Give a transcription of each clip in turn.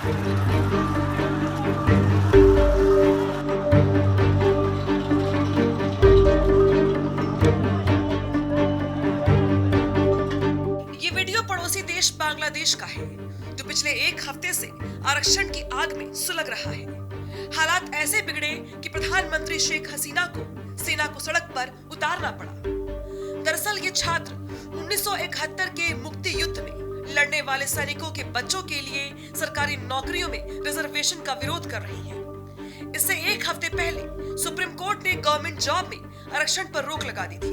ये वीडियो पड़ोसी देश बांग्लादेश का है, जो पिछले एक हफ्ते से आरक्षण की आग में सुलग रहा है। हालात ऐसे बिगड़े कि प्रधानमंत्री शेख हसीना को सेना को सड़क पर उतारना पड़ा। दरअसल ये छात्र 1971 के मुक्ति युद्ध में लड़ने वाले सैनिकों के बच्चों के लिए सरकारी नौकरियों में रिजर्वेशन का विरोध कर रही हैं। इससे एक हफ्ते पहले सुप्रीम कोर्ट ने गवर्नमेंट जॉब में आरक्षण पर रोक लगा दी थी,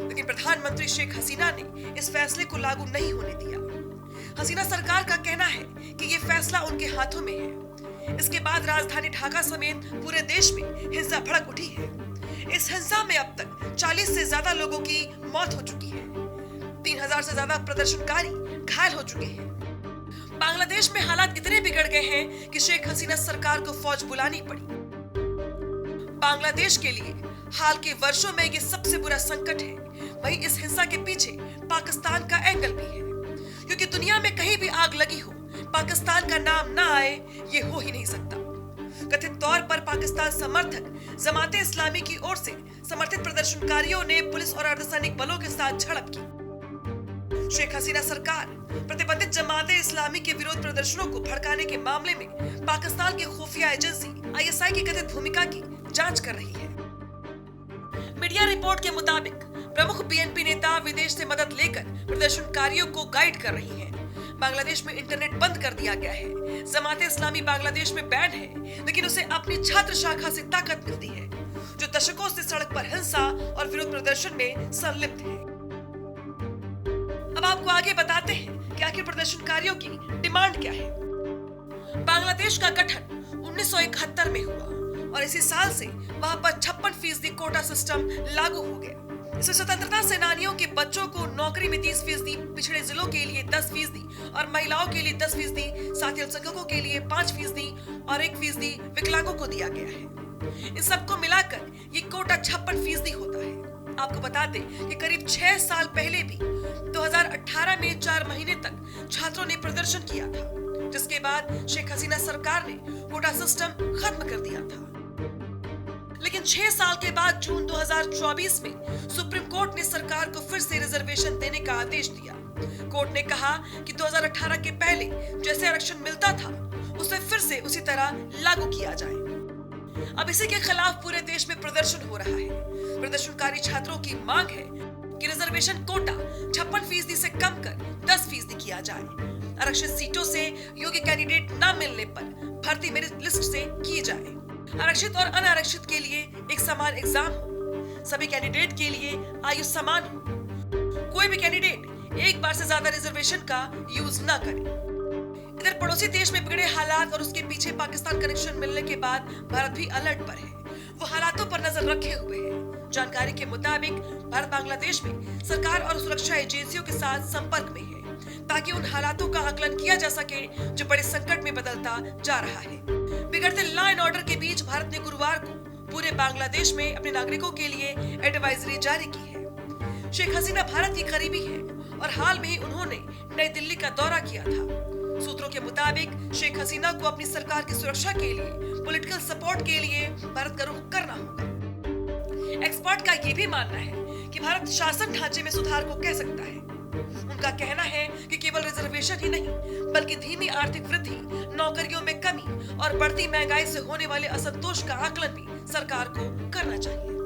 लेकिन प्रधानमंत्री शेख हसीना ने इस फैसले को लागू नहीं होने दिया। हसीना सरकार का कहना है कि ये फैसला उनके हाथों में है। इसके बाद राजधानी ढाका समेत पूरे देश में हिंसा भड़क उठी है। इस हिंसा में अब तक 40 से ज्यादा लोगों की मौत हो चुकी है। 3000 से ज्यादा प्रदर्शनकारी घायल हो चुके हैं। बांग्लादेश में हालात इतने बिगड़ गए हैं कि शेख हसीना सरकार को फौज बुलानी पड़ी। बांग्लादेश के लिए हाल के वर्षों में ये सबसे बुरा संकट है। वहीं इस हिंसा के पीछे पाकिस्तान का एंगल भी है, क्योंकि दुनिया में कहीं भी आग लगी हो, पाकिस्तान का नाम ना आए, ये हो ही नहीं सकता। कथित तौर पर पाकिस्तान समर्थक जमाते इस्लामी की ओर से समर्थित प्रदर्शनकारियों ने पुलिस और अर्धसैनिक बलों के साथ झड़प की। शेख हसीना सरकार प्रतिबंधित जमाते इस्लामी के विरोध प्रदर्शनों को भड़काने के मामले में पाकिस्तान की खुफिया एजेंसी ISI की कथित भूमिका की जांच कर रही है। मीडिया रिपोर्ट के मुताबिक प्रमुख BNP नेता विदेश से मदद लेकर प्रदर्शनकारियों को गाइड कर रही हैं। बांग्लादेश में इंटरनेट बंद कर दिया गया है। जमाते इस्लामी बांग्लादेश में बैन है, लेकिन उसे अपनी छात्र शाखा से ताकत मिलती है, जो दशकों से सड़क पर हिंसा और विरोध प्रदर्शन में संलिप्त है। अब आपको आगे बताते हैं कि आखिर प्रदर्शनकारियों की डिमांड क्या है। बांग्लादेश का गठन 1971 में हुआ और इसी साल से वहां पर 56% कोटा सिस्टम लागू हो गया। इसमें स्वतंत्रता सेनानियों के बच्चों को नौकरी में 30%, पिछड़े जिलों के लिए 10% और महिलाओं के लिए 10%, साथ ही अल्पसंख्यकों के लिए 5% और 1% विकलांगों को दिया गया है। इन सबको मिलाकर ये कोटा 56% होता है। आपको बता दें कि करीब 6 साल पहले भी 2018 में 4 महीने तक छात्रों ने प्रदर्शन किया था, जिसके बाद शेख हसीना सरकार ने कोटा सिस्टम खत्म कर दिया था। लेकिन 6 साल के बाद जून 2024 में सुप्रीम कोर्ट ने सरकार को फिर से रिजर्वेशन देने का आदेश दिया। कोर्ट ने कहा कि 2018 के पहले जैसे आरक्षण मिलता था, उसे फिर से उसी तरह लागू किया जाए। अब इसी के खिलाफ पूरे देश में प्रदर्शन हो रहा है। प्रदर्शनकारी छात्रों की मांग है कि रिजर्वेशन कोटा 56% से कम कर 10% किया जाए। आरक्षित सीटों से योग्य कैंडिडेट न मिलने पर भर्ती मेरिट लिस्ट से की जाए। आरक्षित और अनारक्षित के लिए एक समान एग्जाम हो। सभी कैंडिडेट के लिए आयु समान हो। कोई भी कैंडिडेट एक बार से ज्यादा रिजर्वेशन का यूज न करे। इधर पड़ोसी देश में बिगड़े हालात और उसके पीछे पाकिस्तान कनेक्शन मिलने के बाद भारत भी अलर्ट पर है। वो हालातों पर नजर रखे हुए है। जानकारी के मुताबिक भारत बांग्लादेश में सरकार और सुरक्षा एजेंसियों के साथ संपर्क में है, ताकि उन हालातों का आकलन किया जा सके जो बड़े संकट में बदलता जा रहा है। बिगड़ते लॉ एंड ऑर्डर के बीच भारत ने गुरुवार को पूरे बांग्लादेश में अपने नागरिकों के लिए एडवाइजरी जारी की है। शेख हसीना भारत की करीबी है और हाल में ही उन्होंने नई दिल्ली का दौरा किया था। सूत्रों के मुताबिक शेख हसीना को अपनी सरकार की सुरक्षा के लिए पॉलिटिकल सपोर्ट के लिए भारत का रुख करना होगा। एक्सपर्ट का ये भी मानना है कि भारत शासन ढांचे में सुधार को कह सकता है। उनका कहना है कि केवल रिजर्वेशन ही नहीं, बल्कि धीमी आर्थिक वृद्धि, नौकरियों में कमी और बढ़ती महंगाई से होने वाले असंतोष का आकलन भी सरकार को करना चाहिए।